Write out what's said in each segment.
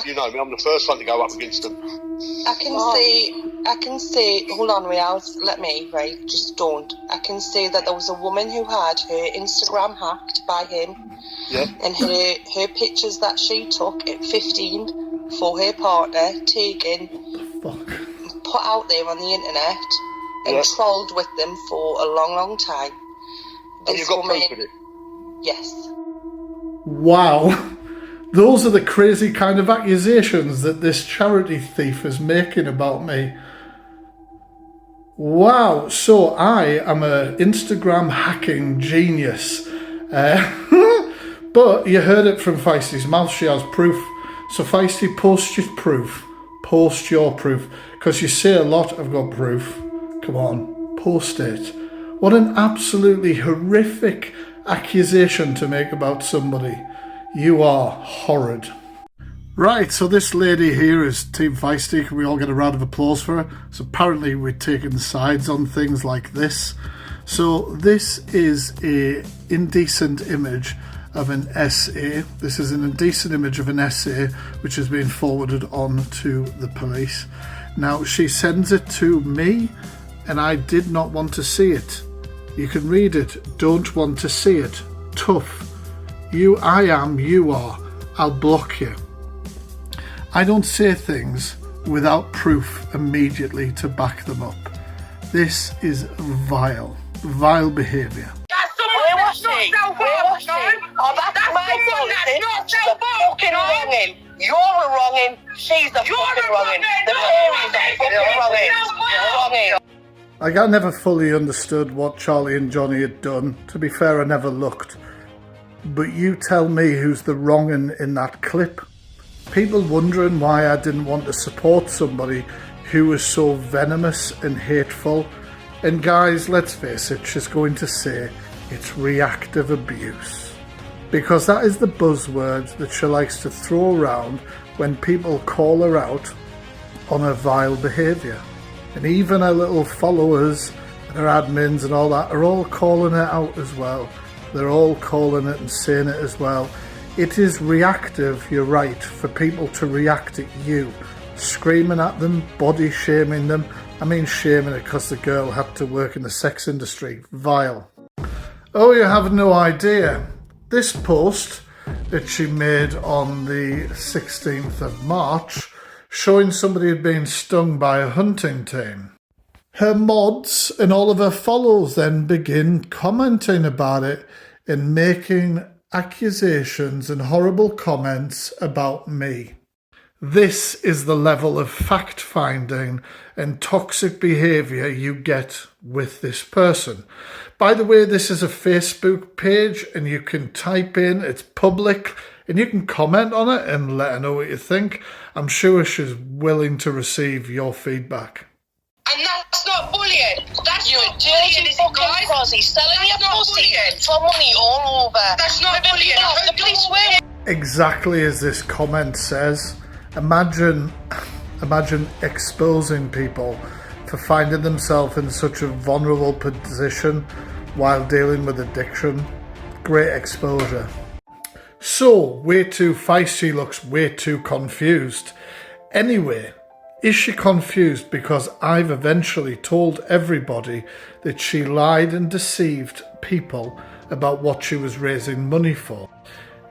You know me, I'm the first one to go up against them. I can see, hold on, Riaz, let me, right, just don't. I can see that there was a woman who had her Instagram hacked by him. Yeah. And her pictures that she took at 15 for her partner, taken, put out there on the internet, and trolled with them for a long, long time. And you've got proof of it? Yes. Wow. Those are the crazy kind of accusations that this charity thief is making about me. Wow, so I am an Instagram hacking genius. But you heard it from Feisty's mouth, she has proof. So Feisty, post your proof. Post your proof. Because you say a lot, I've got proof. Come on, post it. What an absolutely horrific accusation to make about somebody. You are horrid. Right, so this lady here is Team Feisty. Can we all get a round of applause for her? So apparently we're taking sides on things like this. So this is a indecent image of an essay. This is an indecent image of an essay which has been forwarded on to the police. Now she sends it to me and I did not want to see it. You can read it. Don't want to see it. Tough. I am, you are. I'll block you. I don't say things without proof immediately to back them up. This is vile. Vile behaviour. Where was she? Oh, that's my fault. She's a fucking wronging. You're a wronging. She's a fucking wronging. The parents are fucking wronging. Like, I never fully understood what Charlie and Johnny had done. To be fair, I never looked. But you tell me who's the wrong'un in that clip. People wondering why I didn't want to support somebody who was so venomous and hateful. And guys, let's face it, she's going to say it's reactive abuse. Because that is the buzzword that she likes to throw around when people call her out on her vile behaviour. And even her little followers and her admins and all that are all calling it out as well. They're all calling it and saying it as well. It is reactive, you're right, for people to react at you. Screaming at them, body shaming them. I mean shaming it because the girl had to work in the sex industry. Vile. Oh, you have no idea. This post that she made on the 16th of March showing somebody had been stung by a hunting team. Her mods and all of her followers then begin commenting about it and making accusations and horrible comments about me. This is the level of fact-finding and toxic behaviour you get with this person. By the way, this is a Facebook page and you can type in, it's public, and you can comment on it and let her know what you think. I'm sure she's willing to receive your feedback. And that's not bullying. That's you not bullying, is it, guys? Crosby, selling your pussy for money all over. That's not bullying. The police will. Exactly as this comment says. Imagine exposing people for finding themselves in such a vulnerable position while dealing with addiction. Great exposure. So, Way2fiesty looks way too confused. Anyway, is she confused because I've eventually told everybody that she lied and deceived people about what she was raising money for?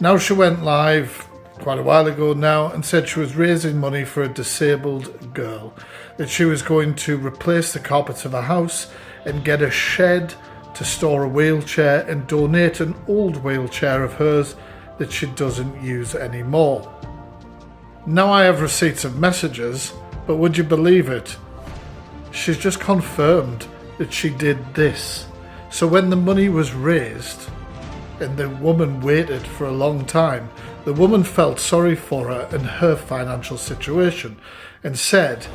Now she went live quite a while ago now and said she was raising money for a disabled girl, that she was going to replace the carpets of her house and get a shed to store a wheelchair and donate an old wheelchair of hers that she doesn't use anymore. Now I have receipts of messages, but would you believe it? She's just confirmed that she did this. So when the money was raised and the woman waited for a long time, the woman felt sorry for her and her financial situation and said,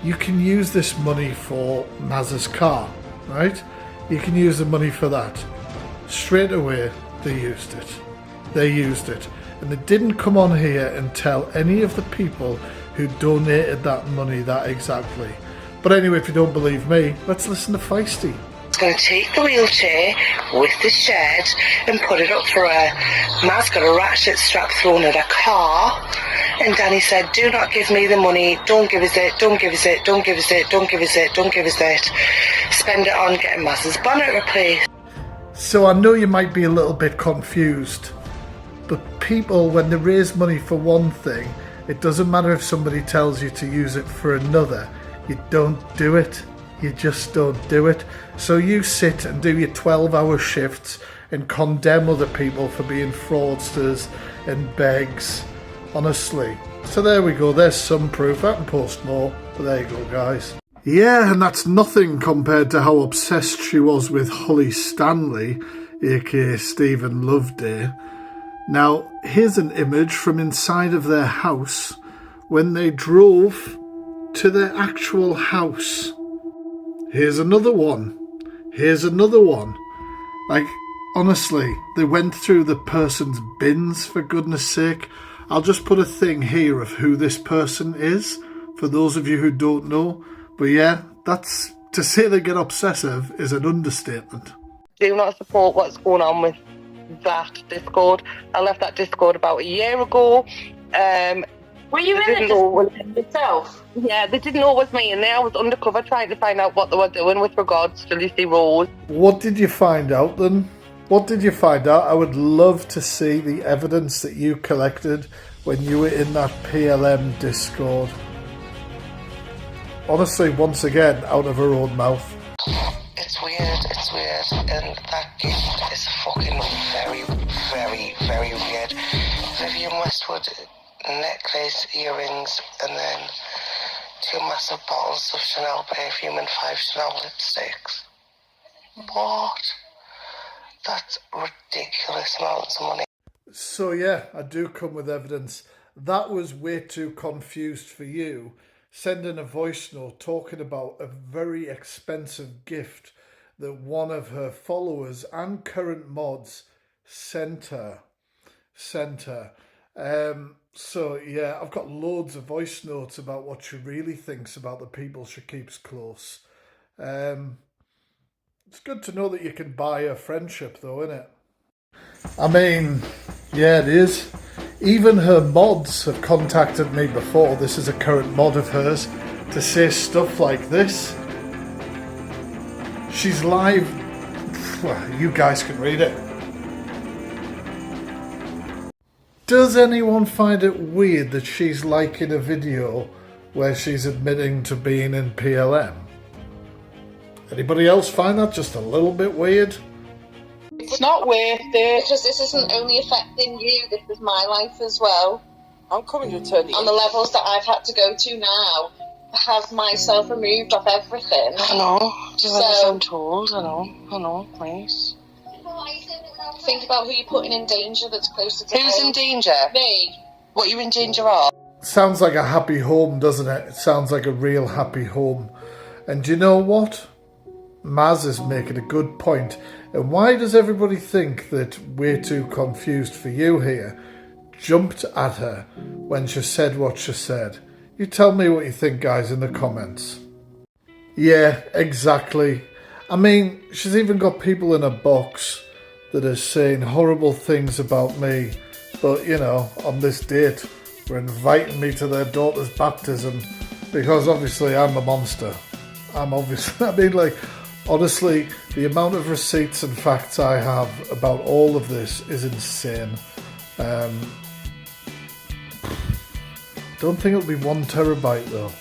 you can use this money for Maz's car, right? You can use the money for that. Straight away, they used it. They used it. And they didn't come on here and tell any of the people who donated that money that exactly. But anyway, if you don't believe me, let's listen to Feisty. Going to take the wheelchair with the shed and put it up for her. Ma's got a ratchet strap thrown at her car And Danny said, do not give me the money, don't give us it, don't give us it, don't give us it, don't give us it, don't give us it. Spend it on getting Maz's bonnet replaced. So I know you might be a little bit confused, but people, when they raise money for one thing, it doesn't matter if somebody tells you to use it for another. You don't do it. You just don't do it. So you sit and do your 12-hour shifts and condemn other people for being fraudsters and begs. Honestly. So there we go. There's some proof. I can post more. But there you go, guys. Yeah, and that's nothing compared to how obsessed she was with Holly Stanley, aka Stephen Loveday. Now, here's an image from inside of their house when they drove to their actual house. Here's another one. Here's another one. Like, honestly, they went through the person's bins, for goodness sake. I'll just put a thing here of who this person is, for those of you who don't know. But yeah, that's, to say they get obsessive is an understatement. Do not support what's going on with that Discord. I left that Discord about a year ago. Were you in it yourself? Yeah, they didn't know it was me, and there I was undercover trying to find out what they were doing with regards to Lucy Rose. What did you find out then? What did you find out? I would love to see the evidence that you collected when you were in that PLM Discord. Honestly, once again, out of her own mouth. It's weird, and that gift is fucking very, very, very weird. Vivienne Westwood necklace, earrings, and then 2 massive bottles of Chanel perfume and 5 Chanel lipsticks. What? That's ridiculous amounts of money. So yeah, I do come with evidence. That was way too confused for you. Sending a voice note talking about a very expensive gift that one of her followers and current mods sent her. So yeah, I've got loads of voice notes about what she really thinks about the people she keeps close. It's good to know that you can buy a friendship though, isn't it? I mean, yeah, it is. Even her mods have contacted me before. This is a current mod of hers, to say stuff like this. She's live. Well, you guys can read it. Does anyone find it weird that she's liking a video where she's admitting to being in PLM? Anybody else find that just a little bit weird? It's not weird, because this isn't only affecting you, this is my life as well. I'm coming to turn On the levels that I've had to go to now, have myself removed off everything. I know, I'm told, I know, please. Think about who you're putting in danger that's closer to Who's in danger? Me. What you're in danger of? Sounds like a happy home, doesn't it? It sounds like a real happy home. And do you know what? Maz is making a good point. And why does everybody think that Way Too Confused for You here jumped at her when she said what she said? You tell me what you think, guys, in the comments. Yeah, exactly. I mean, she's even got people in a box that are saying horrible things about me. But, you know, on this date, we're inviting me to their daughter's baptism because obviously I'm a monster. Honestly, the amount of receipts and facts I have about all of this is insane. Don't think it'll be 1 terabyte though.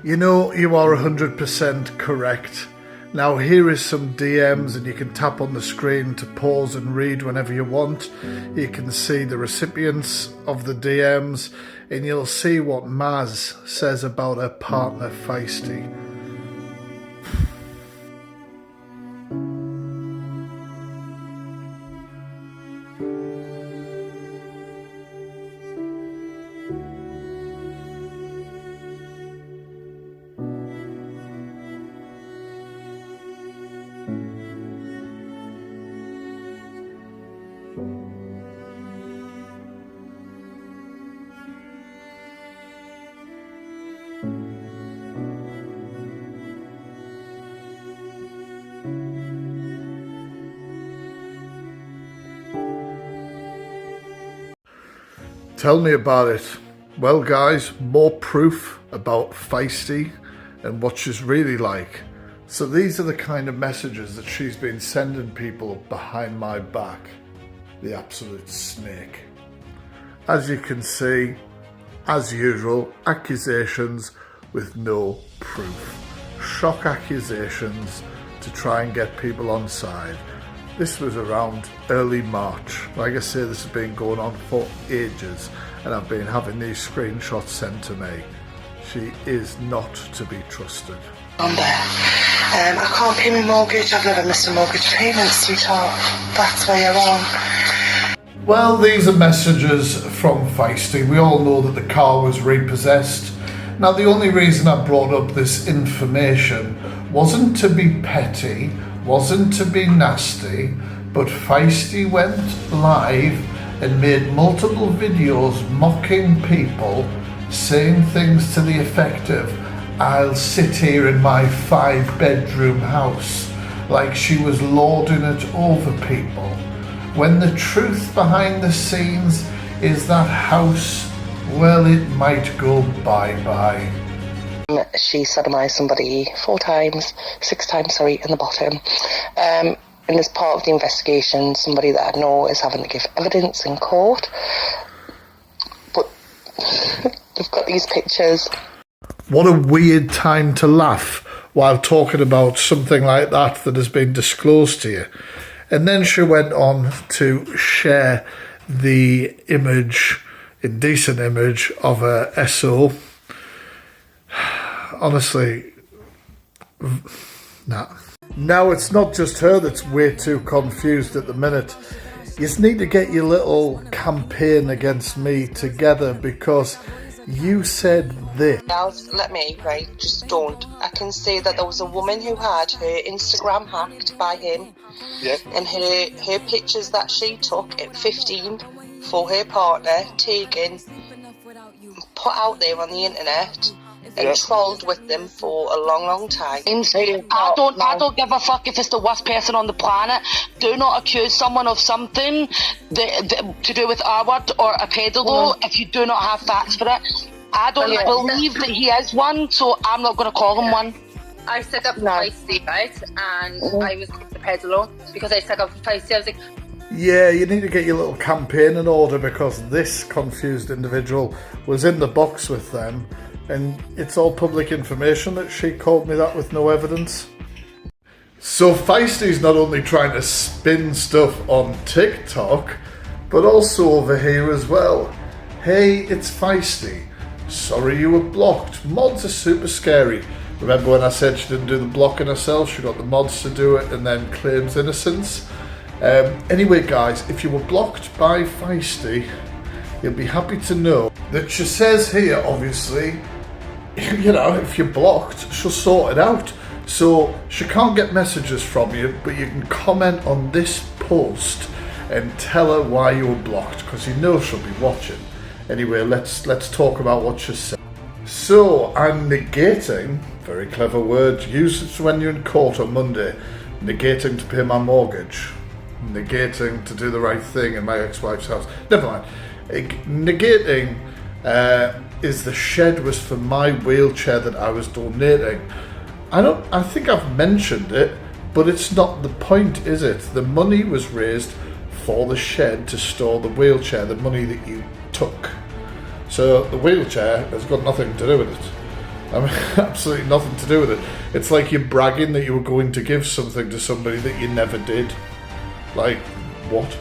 You know, you are 100% correct. Now here is some DMs and you can tap on the screen to pause and read whenever you want. You can see the recipients of the DMs and you'll see what Maz says about her partner Feisty. Tell me about it. Well guys, more proof about Feisty and what she's really like. So these are the kind of messages that she's been sending people behind my back. The absolute snake. As you can see, as usual, accusations with no proof. Shock accusations to try and get people on side. This was around early March. Like I say, this has been going on for ages and I've been having these screenshots sent to me. She is not to be trusted. On there. I can't pay my mortgage. I've never missed a mortgage payment, sweetheart. That's where you're wrong. Well, these are messages from Feisty. We all know that the car was repossessed. Now, the only reason I brought up this information wasn't to be petty, wasn't to be nasty, but Feisty went live and made multiple videos mocking people, saying things to the effect of, "I'll sit here in my 5-bedroom house," like she was lording it over people. When the truth behind the scenes is that house, well, it might go bye-bye. She sodomized somebody 6 times, in the bottom. And as part of the investigation, somebody that I know is having to give evidence in court. But they've got these pictures. What a weird time to laugh while talking about something like that has been disclosed to you. And then she went on to share the image, indecent image, of a SO. Honestly, nah. Now it's not just her that's way too confused at the minute. You just need to get your little campaign against me together because you said this. Now, let me, just don't. I can say that there was a woman who had her Instagram hacked by him. Yeah. And her pictures that she took at 15 for her partner, taken, put out there on the internet. And trolled with them for a long, long time. I don't give a fuck if it's the worst person on the planet. Do not accuse someone of something to do with our word or a pedo if you do not have facts for it. I don't believe that he is one, so I'm not going to call him one. I set up Feisty, right? And I was the pedo because I set up Feisty. I was like, yeah, you need to get your little campaign in order because this confused individual was in the box with them. And it's all public information that she called me that with no evidence. So Feisty's not only trying to spin stuff on TikTok, but also over here as well. Hey, it's Feisty. Sorry you were blocked. Mods are super scary. Remember when I said she didn't do the blocking herself? She got the mods to do it and then claims innocence. Anyway guys, if you were blocked by Feisty, you'll be happy to know that she says here, obviously, you know, if you're blocked, she'll sort it out. So she can't get messages from you, but you can comment on this post and tell her why you were blocked, because you know she'll be watching. Anyway, let's talk about what she said. So I'm negating, very clever word, use it when you're in court on Monday, negating to pay my mortgage, negating to do the right thing in my ex-wife's house. Never mind. Negating is the shed was for my wheelchair that I was donating. I think I've mentioned it, but it's not the point, is it? The money was raised for the shed to store the wheelchair, the money that you took. So the wheelchair has got nothing to do with it. I mean, absolutely nothing to do with it. It's like you're bragging that you were going to give something to somebody that you never did. Like, what?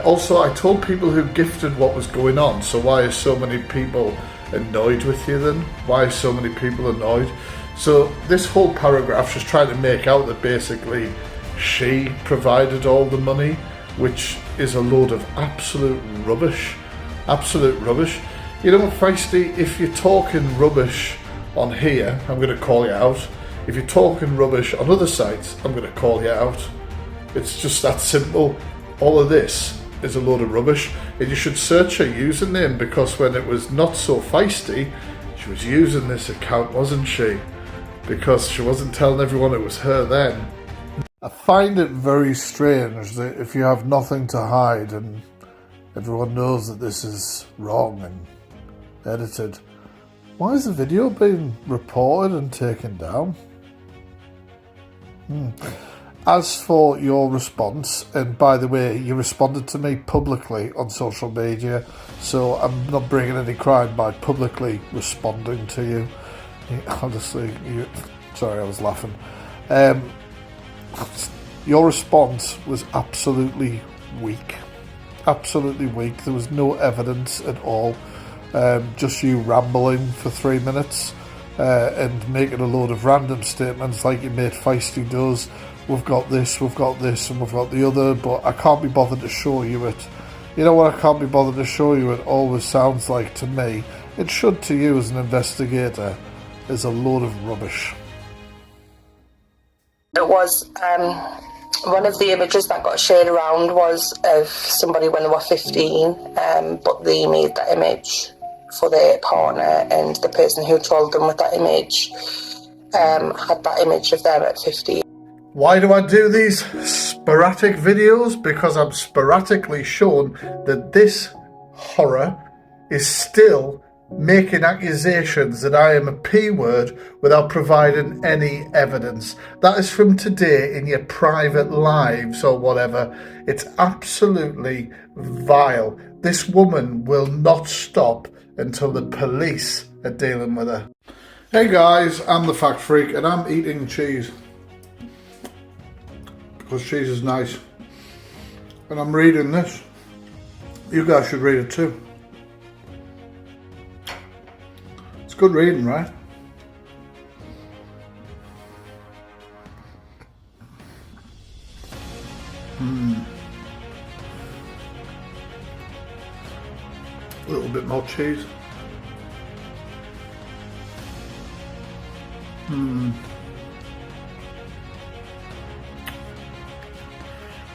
Also, I told people who gifted what was going on, so why are so many people annoyed with you then? Why are so many people annoyed? So this whole paragraph, she's trying to make out that basically she provided all the money, which is a load of absolute rubbish. Absolute rubbish. You know what, Feisty, if you're talking rubbish on here, I'm going to call you out. If you're talking rubbish on other sites, I'm going to call you out. It's just that simple. All of this is a load of rubbish, and you should search her username, because when it was not so feisty, she was using this account, wasn't she? Because she wasn't telling everyone it was her then. I find it very strange that if you have nothing to hide and Everyone knows that this is wrong and edited. Why is the video being reported and taken down? As for your response, and by the way, you responded to me publicly on social media, so I'm not bringing any crime by publicly responding to you. Honestly, sorry, I was laughing. Your response was absolutely weak. Absolutely weak. There was no evidence at all. Just you rambling for 3 minutes and making a load of random statements like your mate Feisty does. We've got this, and we've got the other, but I can't be bothered to show you it. You know what I can't be bothered to show you? It always sounds like to me, it should to you as an investigator, is a load of rubbish. It was one of the images that got shared around was of somebody when they were 15, but they made that image for their partner, and the person who trolled them with that image had that image of them at 15. Why do I do these sporadic videos? Because I'm sporadically shown that this horror is still making accusations that I am a P-word without providing any evidence. That is from today in your private lives or whatever. It's absolutely vile. This woman will not stop until the police are dealing with her. Hey guys, I'm the Fact Freak and I'm eating cheese. Because cheese is nice. And I'm reading this. You guys should read it too. It's good reading, right? A little bit more cheese.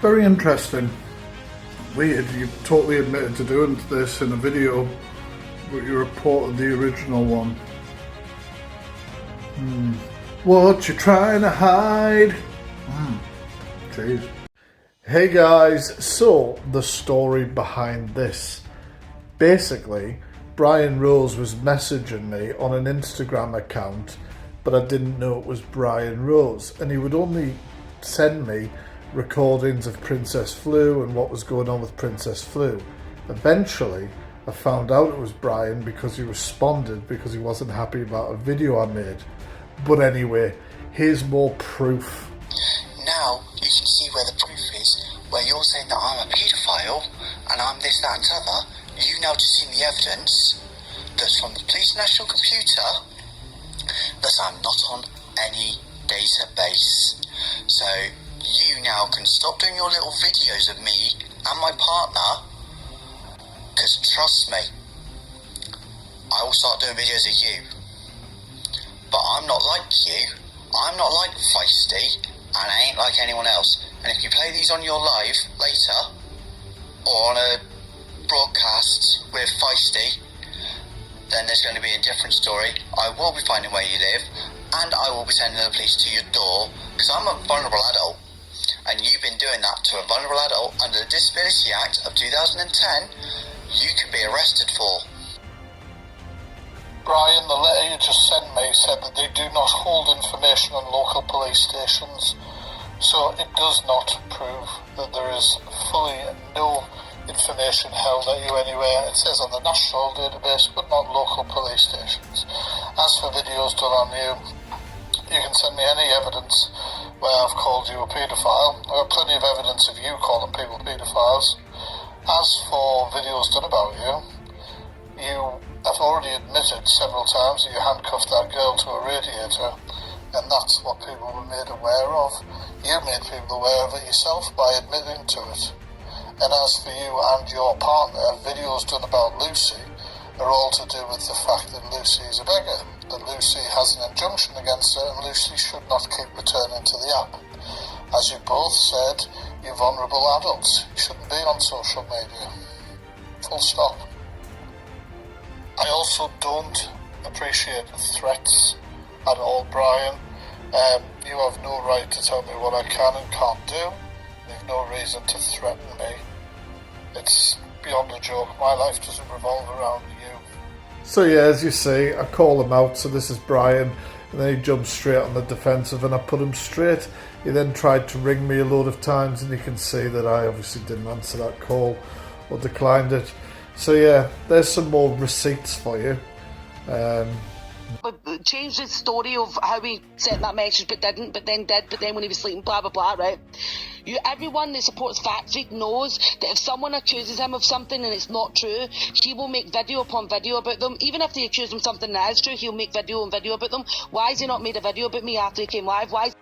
Very interesting. Weird, you totally admitted to doing this in a video, but you reported the original one. What you trying to hide? Jeez. Hey guys, so the story behind this. Basically, Brian Rose was messaging me on an Instagram account, but I didn't know it was Brian Rose, and he would only send me recordings of Princess Flu and what was going on with Princess Flu. Eventually, I found out it was Brian because he responded because he wasn't happy about a video I made. But anyway, here's more proof. Now you can see where the proof is, where you're saying that I'm a paedophile and I'm this, that and t'other. You now just seen the evidence that's from the police national computer that I'm not on any database. So you now can stop doing your little videos of me and my partner, because trust me, I will start doing videos of you. But I'm not like you, I'm not like Feisty, and I ain't like anyone else. And if you play these on your live later, or on a broadcast with Feisty, then there's going to be a different story. I will be finding where you live, and I will be sending the police to your door, because I'm a vulnerable adult, and you've been doing that to a vulnerable adult under the Disability Act of 2010, you could be arrested for. Brian, the letter you just sent me said that they do not hold information on local police stations, so it does not prove that there is fully no information held at you anywhere. It says on the national database, but not local police stations. As for videos done on you, you can send me any evidence where I've called you a paedophile. There are plenty of evidence of you calling people paedophiles. As for videos done about you, you have already admitted several times that you handcuffed that girl to a radiator, and that's what people were made aware of. You made people aware of it yourself by admitting to it. And as for you and your partner, videos done about Lucy are all to do with the fact that Lucy is a beggar, that Lucy has an injunction against her and Lucy should not keep returning to the app. As you both said, you're vulnerable adults. You shouldn't be on social media. Full stop. I also don't appreciate threats at all, Brian. You have no right to tell me what I can and can't do. You have no reason to threaten me. It's beyond a joke. My life doesn't revolve around you. So yeah, as you see, I call him out, so this is Brian, and then he jumps straight on the defensive and I put him straight. He then tried to ring me a load of times and you can see that I obviously didn't answer that call or declined it. So yeah, there's some more receipts for you. But changed the story of how he sent that message but didn't, but then did, but then when he was sleeping, blah blah blah, right? Everyone that supports Fact Freak knows that if someone accuses him of something and it's not true, he will make video upon video about them. Even if they accuse him of something that is true, he'll make video and video about them. Why has he not made a video about me after he came live? Why?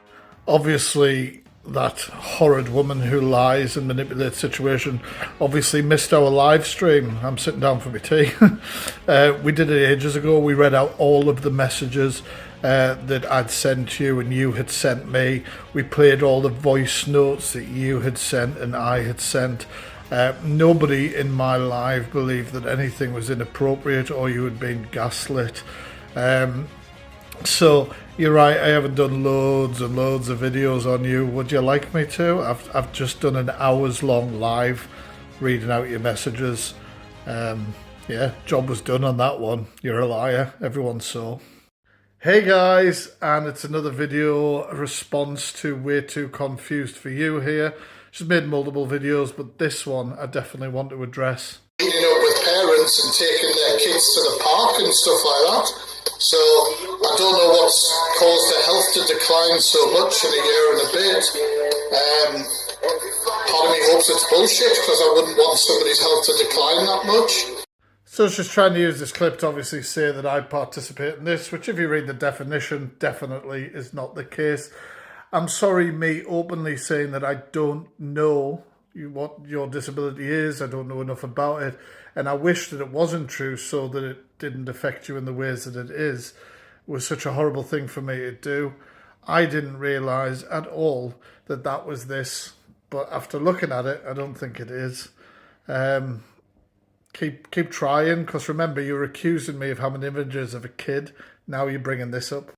Obviously, that horrid woman who lies and manipulates situation obviously missed our live stream. I'm sitting down for my tea. We did it ages ago. We read out all of the messages that I'd sent you and you had sent me. We played all the voice notes that you had sent and I had sent. Nobody in my live believed that anything was inappropriate or you had been gaslit. So you're right, I haven't done loads and loads of videos on you. Would you like me to? I've just done an hours long live reading out your messages. Yeah, job was done on that one. You're a liar, everyone saw. Hey guys, and it's another video response to Way2fiesty4u here. She's made multiple videos, but this one I definitely want to address. Meeting up with parents and taking their kids to the park and stuff like that. So I don't know what's caused their health to decline so much in a year and a bit. Part of me hopes it's bullshit because I wouldn't want somebody's health to decline that much. So she's trying to use this clip to obviously say that I participate in this, which if you read the definition, definitely is not the case. I'm sorry, me openly saying that I don't know what your disability is, I don't know enough about it, and I wish that it wasn't true so that it didn't affect you in the ways that it is, was such a horrible thing for me to do. I didn't realise at all that that was this, but after looking at it, I don't think it is. Keep trying, because remember, you were accusing me of having images of a kid. Now you're bringing this up.